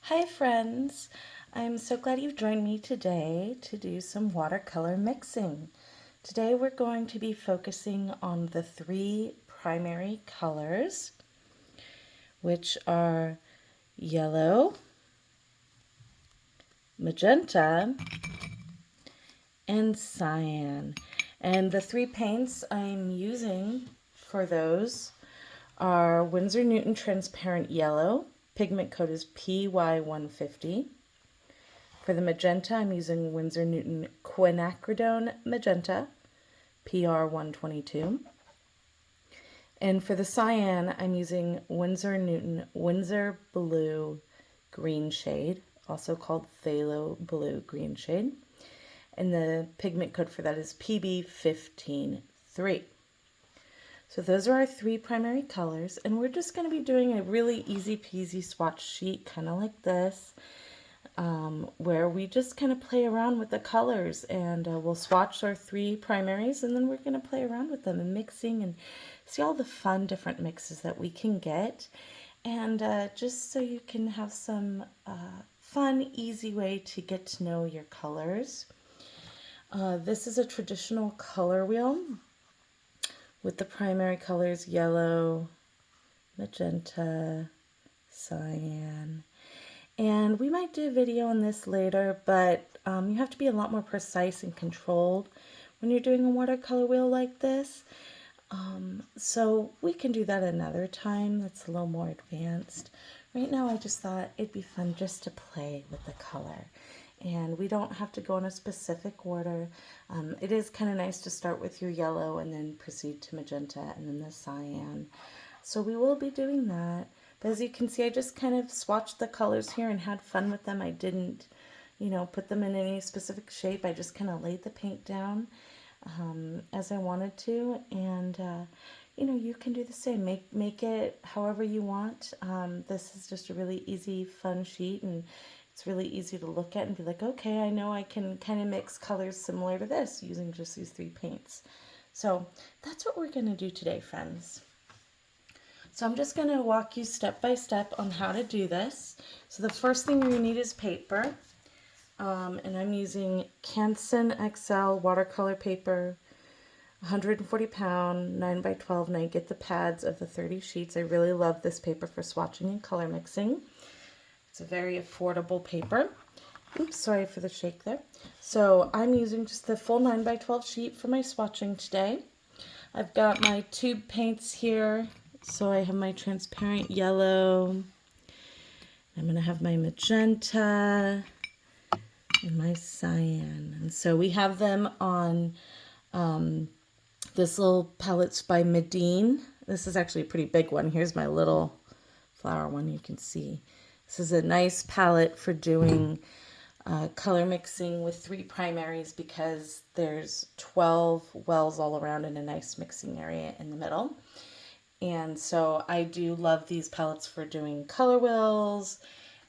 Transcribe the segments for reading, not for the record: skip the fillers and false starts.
Hi friends, I'm so glad you've joined me today to do some watercolor mixing. Today we're going to be focusing on the three primary colors, which are yellow, magenta, and cyan. And the three paints I'm using for those are Winsor Newton Transparent Yellow. Pigment code is PY150. For the magenta, I'm using Winsor Newton Quinacridone Magenta, PR122. And for the cyan, I'm using Winsor Newton Winsor Blue Green Shade, also called Phthalo Blue Green Shade. And the pigment code for that is PB153. So those are our three primary colors, and we're just going to be doing a really easy peasy swatch sheet, kind of like this. Where we just kind of play around with the colors, and we'll swatch our three primaries, and then we're going to play around with them and mixing and see all the fun different mixes that we can get, and just so you can have some fun, easy way to get to know your colors. This is a traditional color wheel with the primary colors yellow, magenta, cyan. And we might do a video on this later, but you have to be a lot more precise and controlled when you're doing a watercolor wheel like this. So we can do that another time that's a little more advanced. Right now I just thought it'd be fun just to play with the color. And we don't have to go in a specific order. It is kind of nice to start with your yellow and then proceed to magenta and then the cyan. So we will be doing that. But as you can see, I just kind of swatched the colors here and had fun with them. I didn't, put them in any specific shape. I just kind of laid the paint down as I wanted to. And, you can do the same. Make it however you want. This is just a really easy, fun sheet, and it's really easy to look at and be like, okay, I know I can kind of mix colors similar to this using just these three paints. So that's what we're going to do today, friends. So I'm just going to walk you step by step on how to do this. So the first thing you need is paper. And I'm using Canson XL watercolor paper, 140 pound, 9 by 12, and I get the pads of the 30 sheets. I really love this paper for swatching and color mixing. It's a very affordable paper. Oops, sorry for the shake there. So I'm using just the full 9 by 12 sheet for my swatching today. I've got my tube paints here. So I have my transparent yellow. I'm going to have my magenta and my cyan. And so we have them on this little palette's by Medine. This is actually a pretty big one. Here's my little flower one you can see. This is a nice palette for doing color mixing with three primaries because there's 12 wells all around and a nice mixing area in the middle. And so I do love these palettes for doing color wheels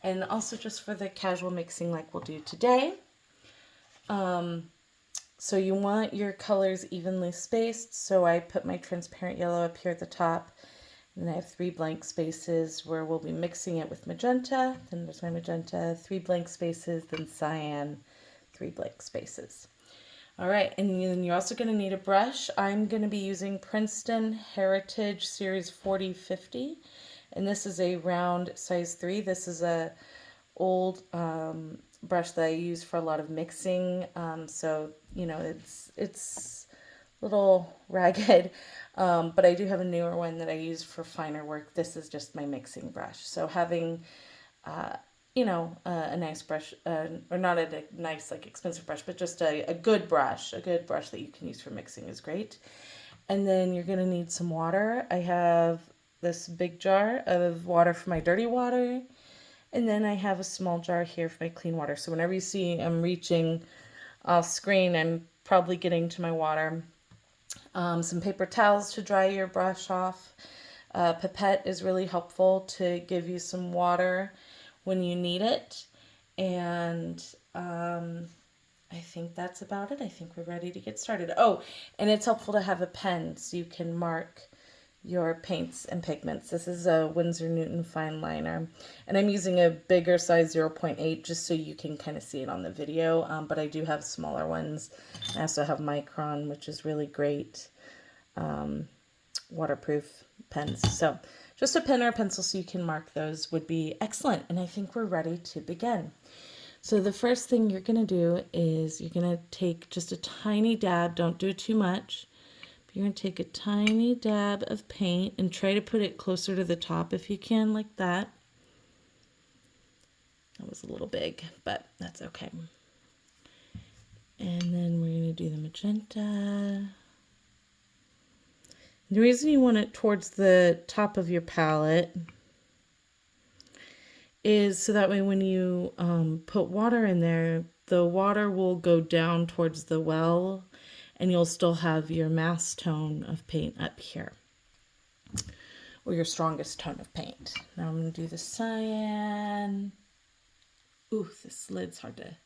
and also just for the casual mixing like we'll do today. So you want your colors evenly spaced. So I put my transparent yellow up here at the top. And I have 3 blank spaces where we'll be mixing it with magenta. Then there's my magenta, 3 blank spaces, then cyan, 3 blank spaces. All right, and then you're also going to need a brush. I'm going to be using Princeton Heritage Series 4050, and this is a round size 3. This is a old brush that I use for a lot of mixing, so it's a little ragged, but I do have a newer one that I use for finer work. This is just my mixing brush. So having a nice brush, or not a nice, like, expensive brush, but just a good brush that you can use for mixing is great. And then you're going to need some water. I have this big jar of water for my dirty water, and then I have a small jar here for my clean water. So whenever you see I'm reaching off screen, I'm probably getting to my water. Some paper towels to dry your brush off. Pipette is really helpful to give you some water when you need it. And I think that's about it. I think we're ready to get started. Oh, and it's helpful to have a pen so you can mark your paints and pigments. This is a Winsor Newton fine liner, and I'm using a bigger size 0.8 just so you can kind of see it on the video, but I do have smaller ones. I also have Micron, which is really great waterproof pens. So just a pen or a pencil so you can mark those would be excellent, and I think we're ready to begin. So the first thing you're going to do is you're going to take just a tiny dab, don't do too much. You're going to take a tiny dab of paint and try to put it closer to the top if you can, like that. That was a little big, but that's okay. And then we're going to do the magenta. The reason you want it towards the top of your palette is so that way when you put water in there, the water will go down towards the well, and you'll still have your mass tone of paint up here, or your strongest tone of paint. Now I'm going to do the cyan. Ooh, this lid's hard to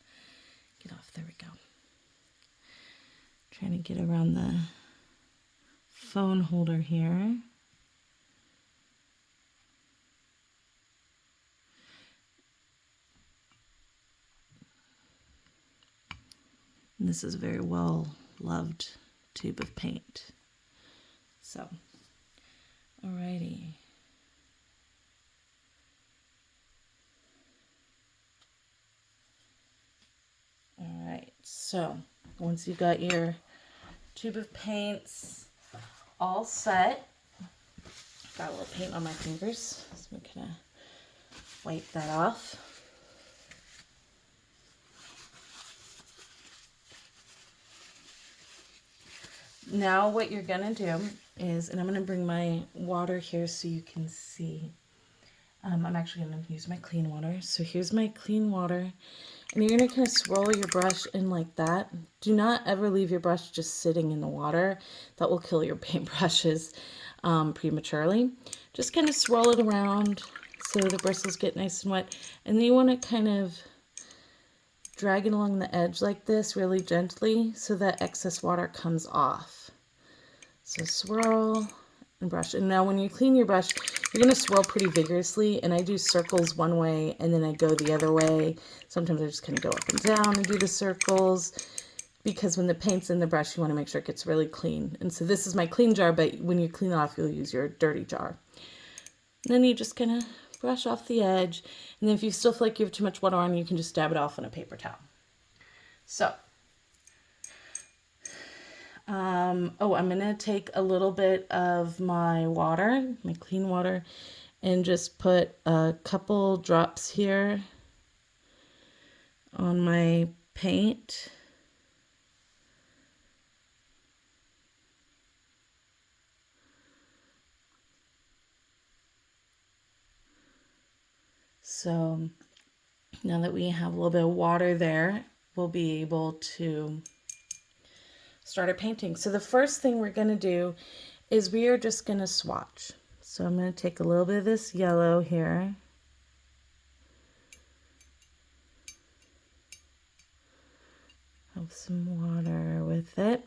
get off. There we go. Trying to get around the phone holder here. And this is a very well loved tube of paint. So, alrighty. Alright, so once you've got your tube of paints all set, got a little paint on my fingers, so I'm gonna wipe that off. Now what you're going to do is, and I'm going to bring my water here so you can see. I'm actually going to use my clean water. So here's my clean water. And you're going to kind of swirl your brush in like that. Do not ever leave your brush just sitting in the water. That will kill your paintbrushes prematurely. Just kind of swirl it around so the bristles get nice and wet. And then you want to kind of drag it along the edge like this really gently so that excess water comes off. So swirl and brush. And now when you clean your brush, you're going to swirl pretty vigorously, and I do circles one way and then I go the other way. Sometimes I just kind of go up and down and do the circles, because when the paint's in the brush you want to make sure it gets really clean. And so this is my clean jar, but when you clean it off you'll use your dirty jar. And then you just kind of brush off the edge, and then if you still feel like you have too much water on, you can just dab it off on a paper towel. So, I'm going to take a little bit of my water, my clean water, and just put a couple drops here on my paint. So now that we have a little bit of water there, we'll be able to start our painting. So the first thing we're going to do is we are just going to swatch. So I'm going to take a little bit of this yellow here. Have some water with it,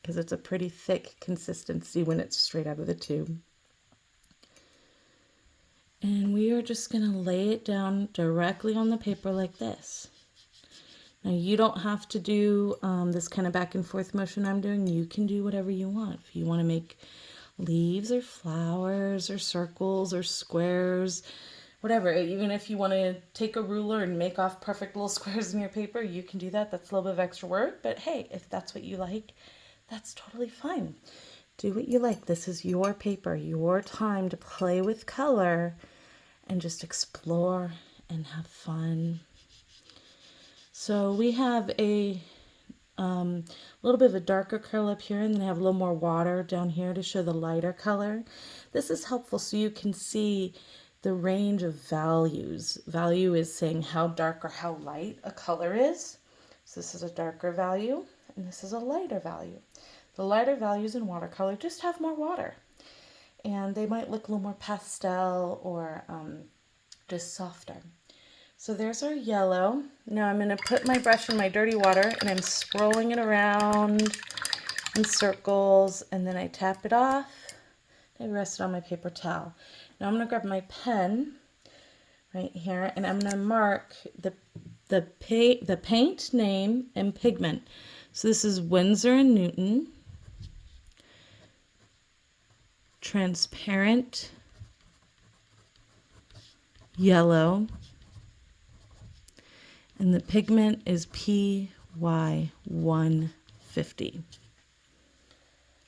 because it's a pretty thick consistency when it's straight out of the tube. And we are just going to lay it down directly on the paper like this. Now you don't have to do this kind of back and forth motion I'm doing. You can do whatever you want. If you want to make leaves or flowers or circles or squares, whatever. Even if you want to take a ruler and make off perfect little squares in your paper, you can do that. That's a little bit of extra work, but hey, if that's what you like, that's totally fine. Do what you like. This is your paper, your time to play with color and just explore and have fun. So we have a little bit of a darker curl up here, and then I have a little more water down here to show the lighter color. This is helpful so you can see the range of values. Value is saying how dark or how light a color is. So this is a darker value, and this is a lighter value. The lighter values in watercolor just have more water, and they might look a little more pastel or just softer. So there's our yellow. Now I'm going to put my brush in my dirty water, and I'm swirling it around in circles, and then I tap it off, I rest it on my paper towel. Now I'm going to grab my pen right here, and I'm going to mark the paint name and pigment. So this is Winsor & Newton transparent yellow, and the pigment is PY150.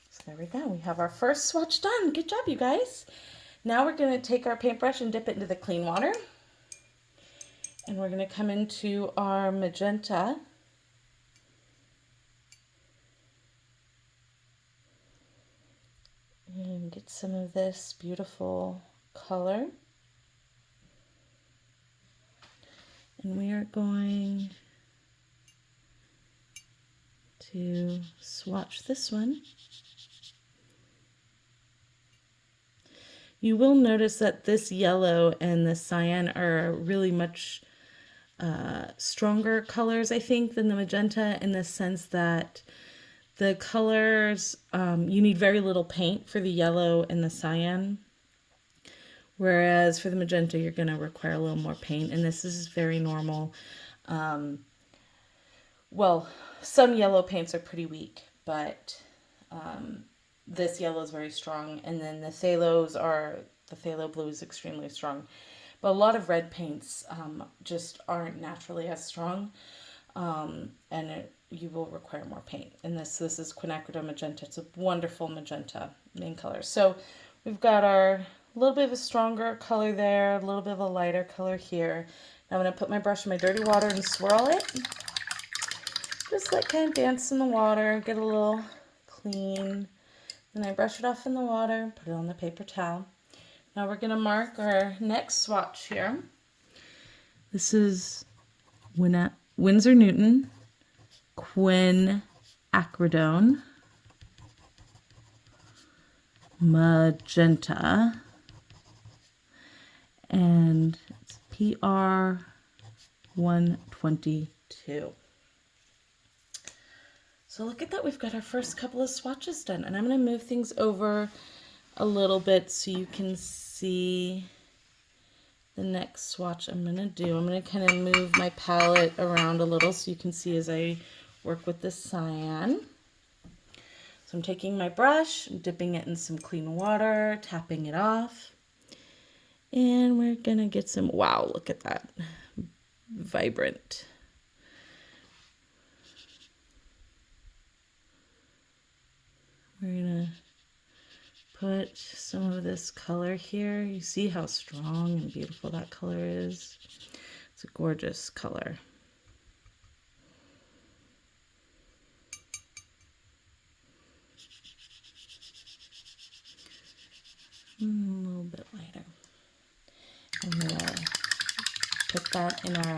So there we go. We have our first swatch done. Good job, you guys. Now we're going to take our paintbrush and dip it into the clean water. And we're going to come into our magenta. And get some of this beautiful color. And we are going to swatch this one. You will notice that this yellow and the cyan are really much stronger colors, I think, than the magenta, in the sense that the colors, you need very little paint for the yellow and the cyan, whereas for the magenta, you're going to require a little more paint, and this is very normal. Well, some yellow paints are pretty weak, but this yellow is very strong, and then the phthalo blue is extremely strong. But a lot of red paints just aren't naturally as strong, you will require more paint. And this is quinacridone magenta. It's a wonderful magenta main color. So we've got our little bit of a stronger color there, a little bit of a lighter color here. Now I'm going to put my brush in my dirty water and swirl it. Just like kind of dance in the water, get a little clean. Then I brush it off in the water, put it on the paper towel. Now we're going to mark our next swatch here. This is Winsor Newton quinacridone magenta, and it's PR122. So look at that, we've got our first couple of swatches done, and I'm going to move things over a little bit so you can see the next swatch I'm going to do. I'm going to kind of move my palette around a little so you can see as I work with the cyan. So I'm taking my brush, dipping it in some clean water, tapping it off, and we're going to get some, wow, look at that, vibrant. We're going to put some of this color here. You see how strong and beautiful that color is. It's a gorgeous color. A little bit lighter. I'm gonna put that in our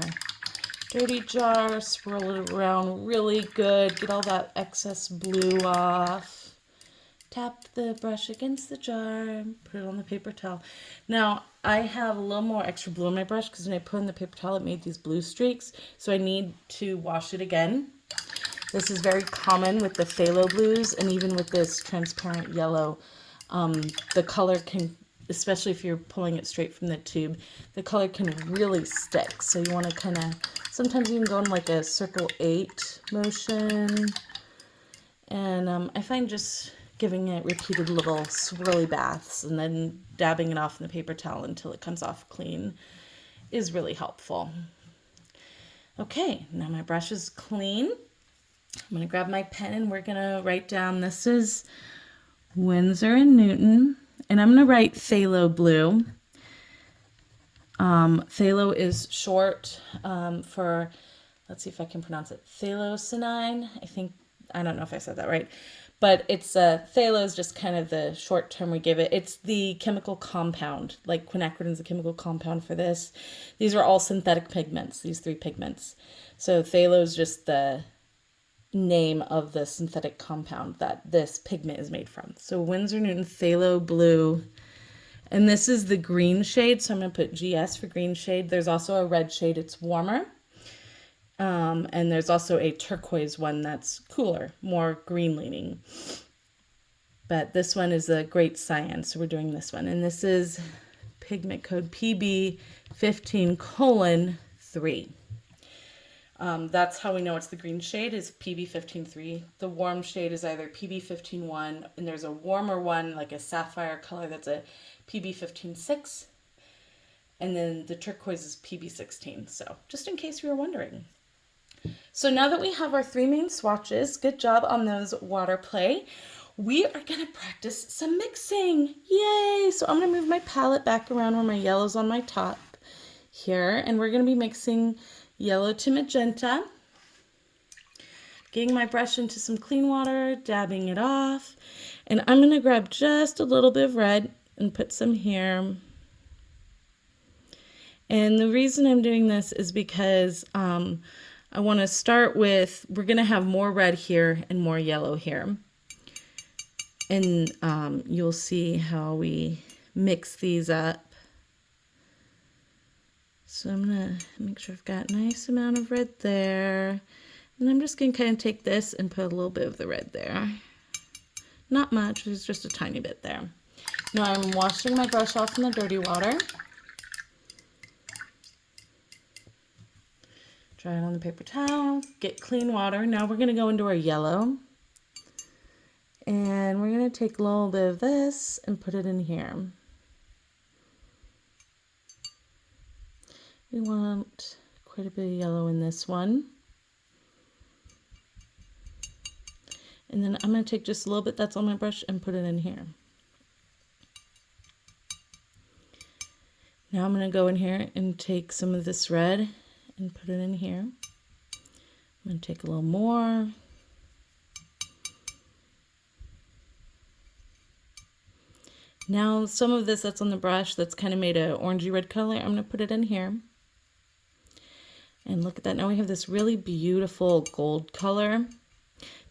dirty jar, swirl it around really good, get all that excess blue off. Tap the brush against the jar, put it on the paper towel. Now, I have a little more extra blue on my brush because when I put in the paper towel, it made these blue streaks, so I need to wash it again. This is very common with the phthalo blues, and even with this transparent yellow. The color can, especially if you're pulling it straight from the tube, the color can really stick. So you want to kind of, sometimes you can go in like a circle 8 motion. And I find just giving it repeated little swirly baths and then dabbing it off in the paper towel until it comes off clean is really helpful. Okay, now my brush is clean. I'm going to grab my pen and we're going to write down, this is Winsor & Newton, and I'm going to write phthalo blue. Phthalo is short for, let's see if I can pronounce it, phthalocyanine. I don't know if I said that right, but it's phthalo is just kind of the short term we give it. It's the chemical compound, like quinacridone is the chemical compound for this. These are all synthetic pigments, these 3 pigments. So phthalo is just the name of the synthetic compound that this pigment is made from. So Winsor Newton phthalo blue, and this is the green shade, so I'm going to put GS for green shade. There's also a red shade, it's warmer, and there's also a turquoise one that's cooler, more green leaning. But this one is a great cyan, so we're doing this one. And this is pigment code PB15:3. That's how we know it's the green shade, is PB15:3. The warm shade is either PB15:1, and there's a warmer one, like a sapphire color, that's a PB15:6. And then the turquoise is PB16. So just in case you were wondering. So now that we have our 3 main swatches, good job on those water play. We are going to practice some mixing. Yay! So I'm going to move my palette back around where my yellow's on my top here. And we're going to be mixing yellow to magenta. Getting my brush into some clean water, dabbing it off. And I'm going to grab just a little bit of red and put some here. And the reason I'm doing this is because I want to start with, we're going to have more red here and more yellow here. And you'll see how we mix these up. So I'm going to make sure I've got a nice amount of red there. And I'm just going to kind of take this and put a little bit of the red there. Not much, it's just a tiny bit there. Now I'm washing my brush off in the dirty water. Dry it on the paper towel, get clean water. Now we're going to go into our yellow. And we're going to take a little bit of this and put it in here. We want quite a bit of yellow in this one. And then I'm going to take just a little bit that's on my brush and put it in here. Now I'm going to go in here and take some of this red and put it in here. I'm going to take a little more. Now some of this that's on the brush that's kind of made an orangey red color, I'm going to put it in here. And look at that, now we have this really beautiful gold color.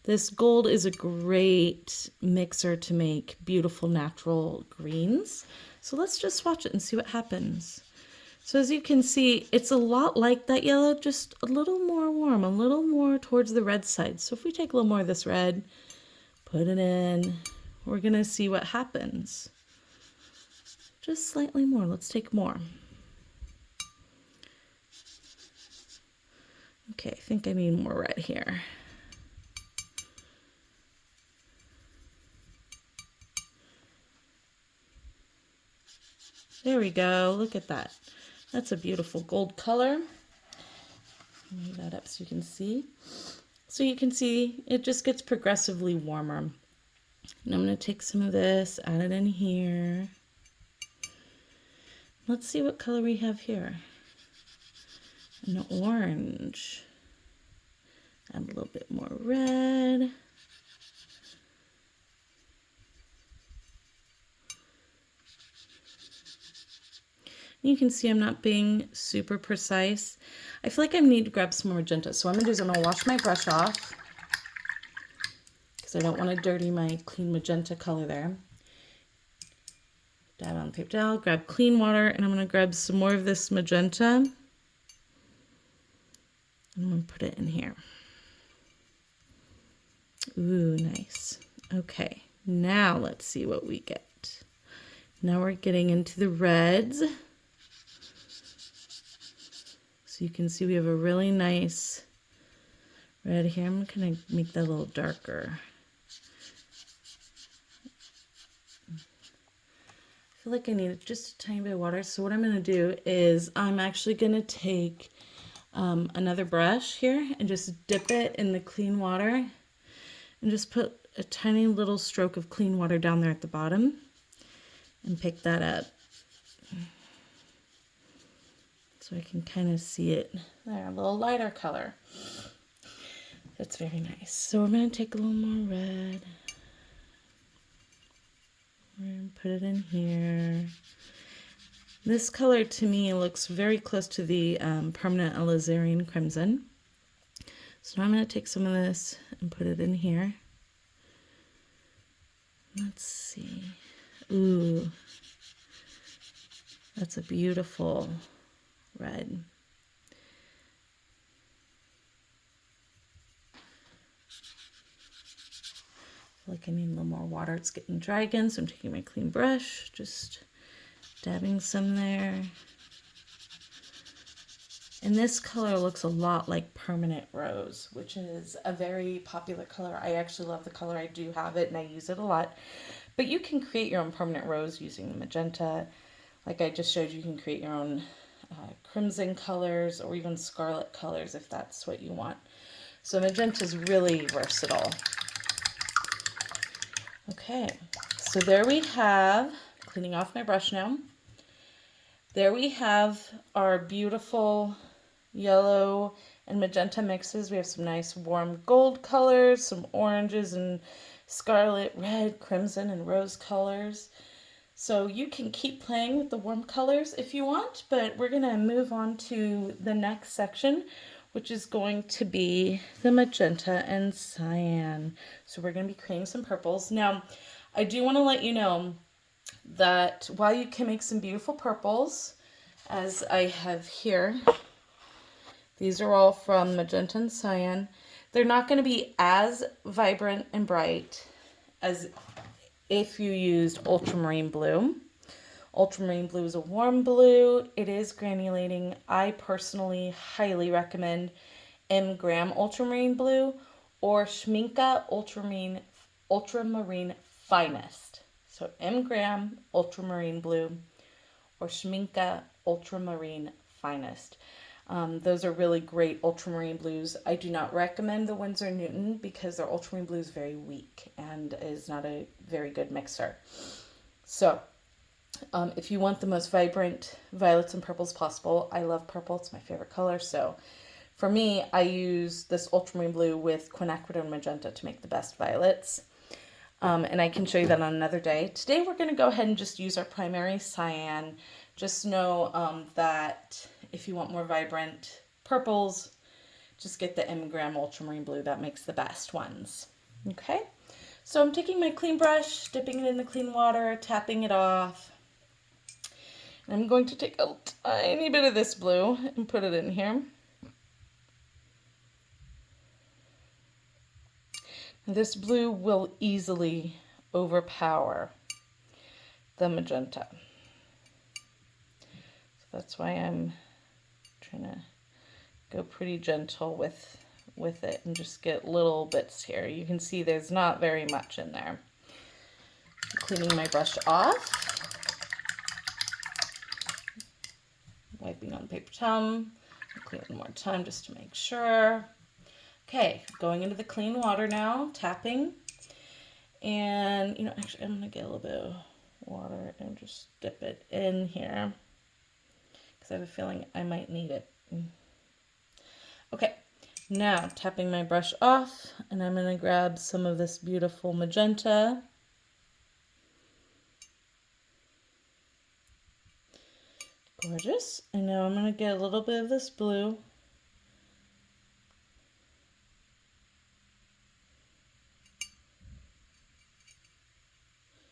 This gold is a great mixer to make beautiful natural greens. So let's just swatch it and see what happens. So as you can see, it's a lot like that yellow, just a little more warm, a little more towards the red side. So if we take a little more of this red, put it in, we're going to see what happens. Just slightly more. Let's take more. Okay, I think I need more red here. There we go. Look at that. That's a beautiful gold color. Move that up so you can see. So you can see it just gets progressively warmer. And I'm going to take some of this, add it in here. Let's see what color we have here. An orange. Add a little bit more red. You can see I'm not being super precise. I feel like I need to grab some more magenta. So what I'm going to do is I'm going to wash my brush off because I don't want to dirty my clean magenta color there. Dab on the paper towel, grab clean water, and I'm going to grab some more of this magenta. I'm going to put it in here. Ooh, nice. Okay, now let's see what we get. Now we're getting into the reds. So you can see we have a really nice red here. I'm going to make that a little darker. I feel like I need just a tiny bit of water. So what I'm going to do is I'm actually going to take another brush here and just dip it in the clean water and just put a tiny little stroke of clean water down there at the bottom and pick that up. So I can kind of see it there, a little lighter color. That's very nice. So I'm going to take a little more red. We're going to put it in here. This color to me looks very close to the permanent alizarin crimson. So now I'm going to take some of this and put it in here. Let's see. Ooh, that's a beautiful red. I feel like I need a little more water. It's getting dry again, so I'm taking my clean brush, just dabbing some there. And this color looks a lot like Permanent Rose, which is a very popular color. I actually love the color. I do have it and I use it a lot. But you can create your own Permanent Rose using the magenta. Like I just showed you, you can create your own crimson colors or even scarlet colors if that's what you want. So magenta is really versatile. Okay, so there we have, cleaning off my brush now. There we have our beautiful yellow and magenta mixes. We have some nice warm gold colors, some oranges and scarlet, red, crimson, and rose colors. So you can keep playing with the warm colors if you want, but we're going to move on to the next section, which is going to be the magenta and cyan. So we're going to be creating some purples. Now, I do want to let you know that while you can make some beautiful purples, as I have here, these are all from Magenta and Cyan, they're not going to be as vibrant and bright as if you used ultramarine blue. Ultramarine blue is a warm blue. It is granulating. I personally highly recommend M. Graham ultramarine blue or Schminke ultramarine finest. So M. Graham ultramarine blue or Schminke ultramarine finest. Those are really great ultramarine blues. I do not recommend the Winsor Newton because their ultramarine blue is very weak and is not a very good mixer. So if you want the most vibrant violets and purples possible, I love purple. It's my favorite color. So for me, I use this ultramarine blue with quinacridone magenta to make the best violets. And I can show you that on another day. Today we're going to go ahead and just use our primary cyan. Just know that if you want more vibrant purples, just get the M. Graham ultramarine blue. That makes the best ones. Okay, so I'm taking my clean brush, dipping it in the clean water, tapping it off. And I'm going to take a tiny bit of this blue and put it in here. This blue will easily overpower the magenta. So that's why I'm trying to go pretty gentle with it and just get little bits here. You can see there's not very much in there. I'm cleaning my brush off, wiping on the paper towel. I'll clean it one more time just to make sure. Okay, going into the clean water now, tapping. And, you know, actually I'm going to get a little bit of water and just dip it in here because I have a feeling I might need it. Okay, now tapping my brush off, and I'm going to grab some of this beautiful magenta. Gorgeous. And now I'm going to get a little bit of this blue.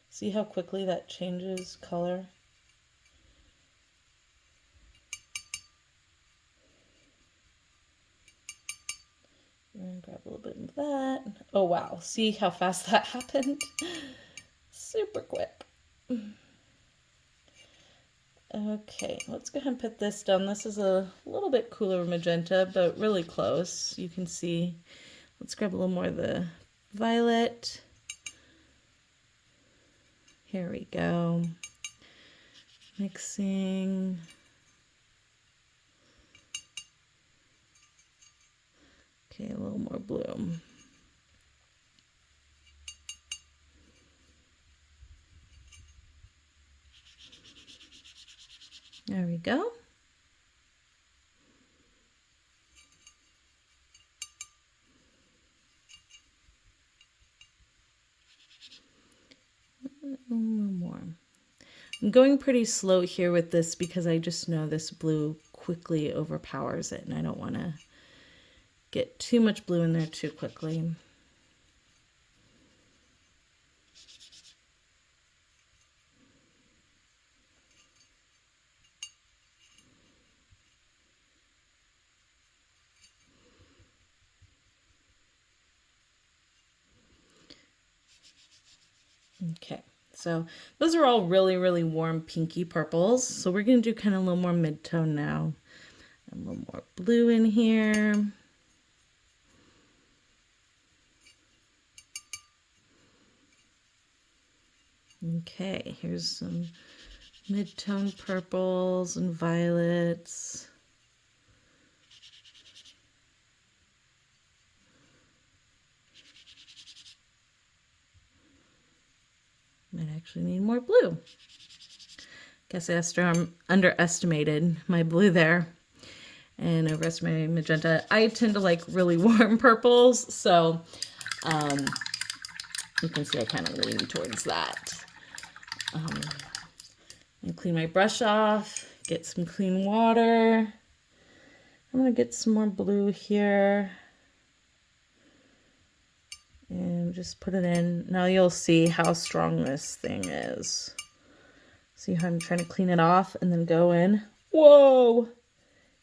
See how quickly that changes color? And grab a little bit of that. Oh wow, see how fast that happened? Super quick. Okay, let's go ahead and put this down. This is a little bit cooler magenta, but really close. You can see, let's grab a little more of the violet. Here we go. Mixing. Okay, a little more blue. There we go. A little more. I'm going pretty slow here with this because I just know this blue quickly overpowers it and I don't want to get too much blue in there too quickly. Okay, so those are all really, really warm pinky purples. So we're going to do kind of a little more mid-tone now. A little more blue in here. Okay, here's some mid-tone purples and violets. Might actually need more blue. Guess I underestimated my blue there and overestimated magenta. I tend to like really warm purples, so you can see I kind of lean towards that. And clean my brush off, get some clean water. I'm gonna get some more blue here. And just put it in. Now you'll see how strong this thing is. See how I'm trying to clean it off and then go in. Whoa!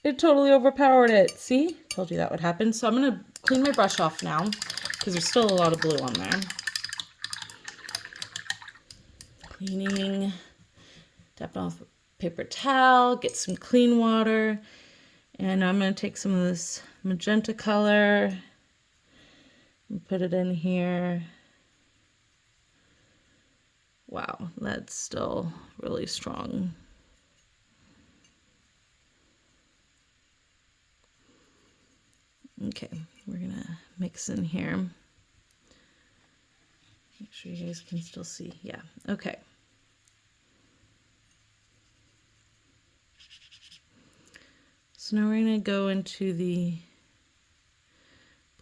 It totally overpowered it. See? Told you that would happen. So I'm going to clean my brush off now because there's still a lot of blue on there. Cleaning. Tap off a paper towel. Get some clean water. And I'm going to take some of this magenta color and put it in here. Wow, that's still really strong. Okay, we're gonna mix in here. Make sure you guys can still see. Yeah, okay. So now we're gonna go into the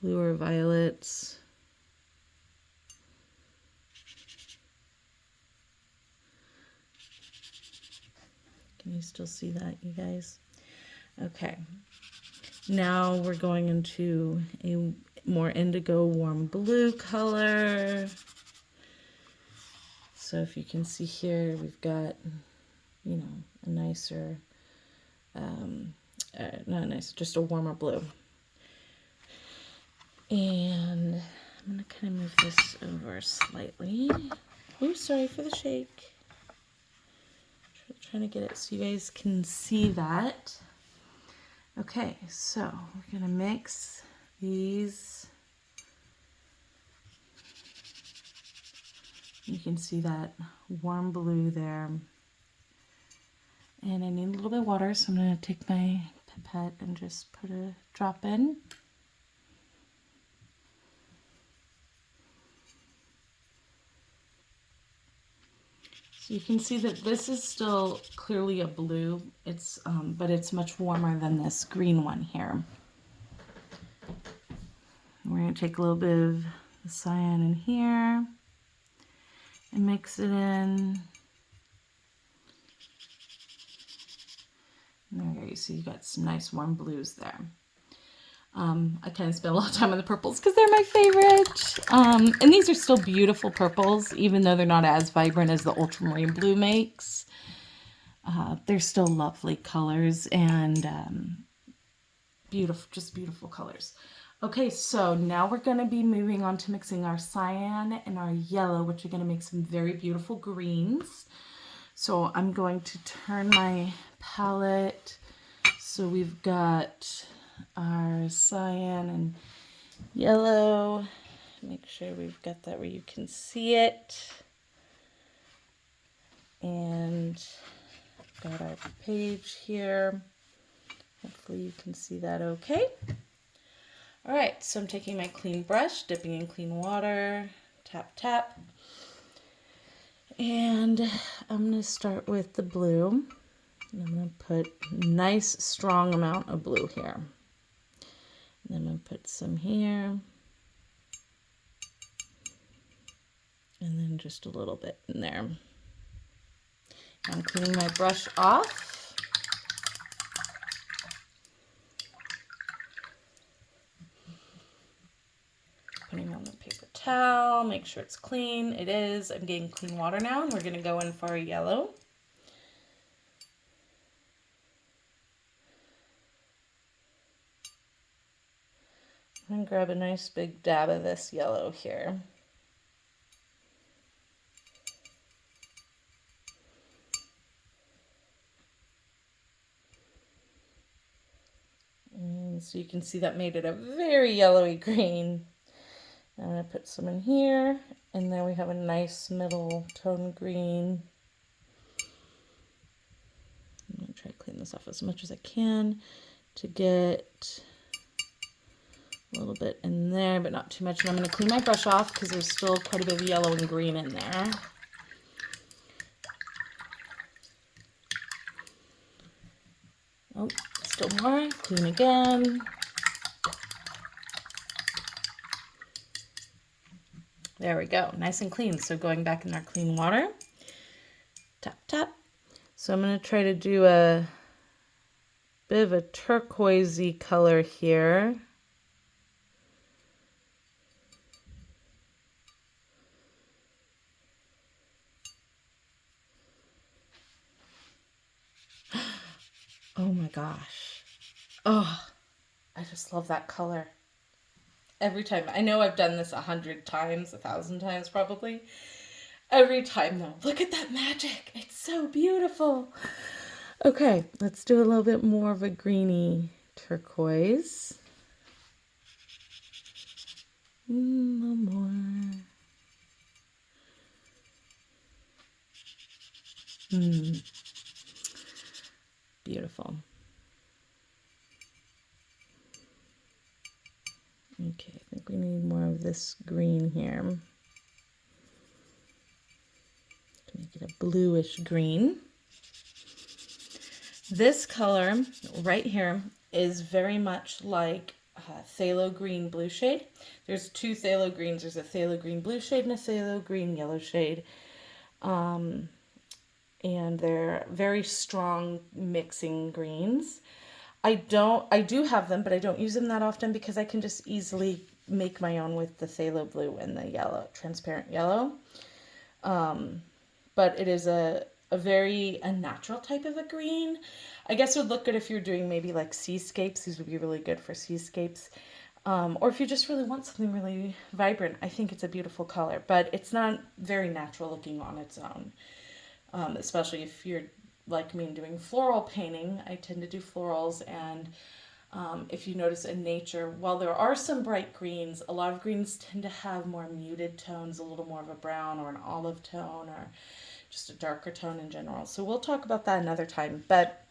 blue or violets. Can you still see that, you guys? Okay. Now we're going into a more indigo warm blue color. So if you can see here, we've got, you know, a nicer, not nice, just a warmer blue. And I'm gonna kind of move this over slightly. Ooh, sorry for the shake. Trying to get it so you guys can see that. Okay, so we're gonna mix these. You can see that warm blue there. And I need a little bit of water, so I'm gonna take my pipette and just put a drop in. So you can see that this is still clearly a blue. It's but it's much warmer than this green one here. We're going to take a little bit of the cyan in here and mix it in. And there we go. You see you got some nice warm blues there. I kind of spend a lot of time on the purples because they're my favorite. And these are still beautiful purples, even though they're not as vibrant as the ultramarine blue makes. They're still lovely colors and beautiful, just beautiful colors. Okay, so now we're going to be moving on to mixing our cyan and our yellow, which are going to make some very beautiful greens. So I'm going to turn my palette. So we've got our cyan and yellow. Make sure we've got that where you can see it. And got our page here. Hopefully you can see that okay. All right, so I'm taking my clean brush, dipping in clean water, tap, tap. And I'm gonna start with the blue. And I'm gonna put a nice strong amount of blue here. And then I'm gonna put some here. And then just a little bit in there. I'm cleaning my brush off. Putting on the paper towel, make sure it's clean. It is. I'm getting clean water now, and we're going to go in for our yellow. I'm going to grab a nice big dab of this yellow here. And so you can see that made it a very yellowy green. I'm going to put some in here, and then we have a nice middle tone green. I'm going to try to clean this off as much as I can to get a little bit in there, but not too much. And I'm going to clean my brush off because there's still quite a bit of yellow and green in there. Oh, still more. Clean again. There we go. Nice and clean. So going back in our clean water. Tap, tap. So I'm going to try to do a bit of a turquoisey color here. Oh my gosh. Oh, I just love that color. Every time. I know I've done this 100 times, 1,000 times probably. Every time though. Look at that magic. It's so beautiful. Okay, let's do a little bit more of a greeny turquoise. A little more. Beautiful. Okay, I think we need more of this green here. To make it a bluish green. This color right here is very much like phthalo green blue shade. There's two phthalo greens. There's a phthalo green blue shade and a phthalo green yellow shade. And they're very strong mixing greens. I do have them, but I don't use them that often because I can just easily make my own with the phthalo blue and the yellow, transparent yellow. But it is a very natural type of a green. I guess it would look good if you're doing maybe like seascapes. These would be really good for seascapes. Or if you just really want something really vibrant, I think it's a beautiful color, but it's not very natural looking on its own. Especially if you're like me and doing floral painting. I tend to do florals, and if you notice in nature, while there are some bright greens, a lot of greens tend to have more muted tones, a little more of a brown or an olive tone or just a darker tone in general. So we'll talk about that another time. But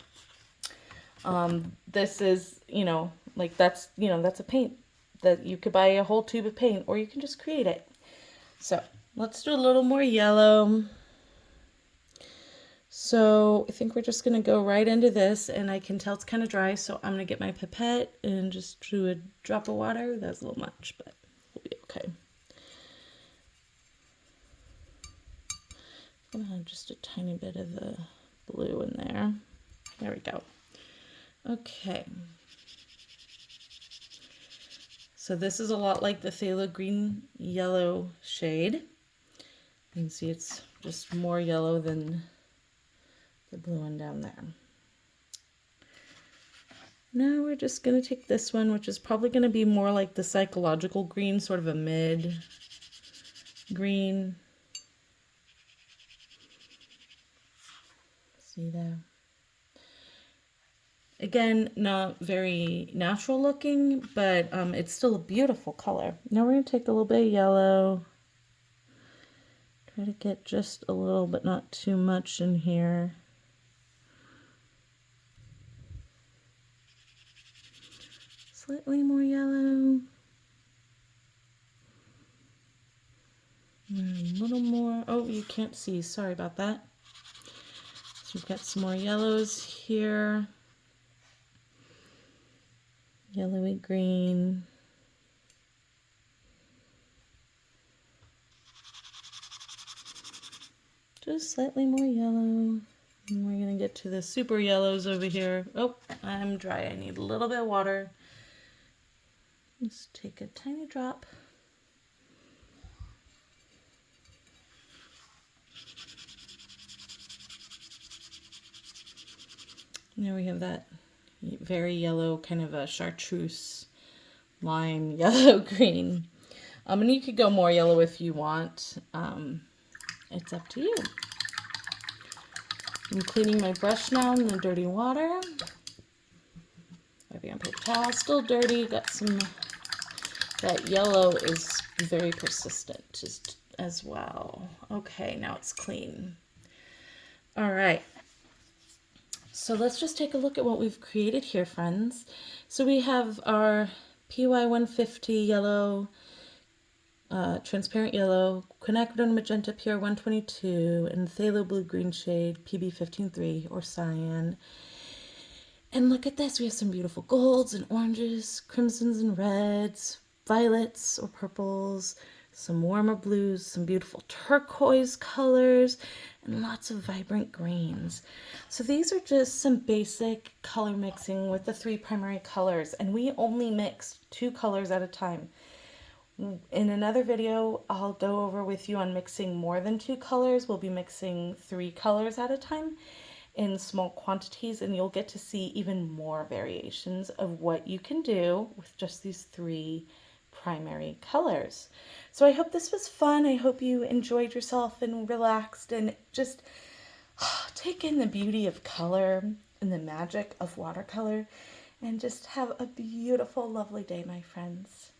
this is, like that's a paint that you could buy a whole tube of paint, or you can just create it. So let's do a little more yellow. So I think we're just going to go right into this, and I can tell it's kind of dry, so I'm going to get my pipette and just do a drop of water. That's a little much, but we'll be okay. I'm going to have just a tiny bit of the blue in there. There we go. Okay. So this is a lot like the phthalo green yellow shade. You can see it's just more yellow than the blue one down there. Now we're just going to take this one, which is probably going to be more like the psychological green, sort of a mid green. See there? Again, not very natural looking, but it's still a beautiful color. Now we're going to take a little bit of yellow. Try to get just a little, but not too much in here. Slightly more yellow. And a little more. Oh, you can't see. Sorry about that. So we've got some more yellows here. Yellowy green. Just slightly more yellow. And we're going to get to the super yellows over here. Oh, I'm dry. I need a little bit of water. Just take a tiny drop. And there we have that very yellow, kind of a chartreuse lime yellow green. And you could go more yellow if you want. It's up to you. I'm cleaning my brush now in the dirty water. I heavy on paper towel. Still dirty. Got some, that yellow is very persistent just as well. Okay, now it's clean. All right. So let's just take a look at what we've created here, friends. So we have our PY 150 yellow, transparent yellow, quinacridone magenta PR 122, and phthalo blue green shade PB 15-3 or Cyan. And look at this, we have some beautiful golds and oranges, crimsons and reds, violets or purples, some warmer blues, some beautiful turquoise colors, and lots of vibrant greens. So these are just some basic color mixing with the 3 primary colors, and we only mix 2 colors at a time. In another video, I'll go over with you on mixing more than 2 colors. We'll be mixing 3 colors at a time in small quantities, and you'll get to see even more variations of what you can do with just these 3 primary colors. So I hope this was fun. I hope you enjoyed yourself and relaxed and just take in the beauty of color and the magic of watercolor, and just have a beautiful, lovely day, my friends.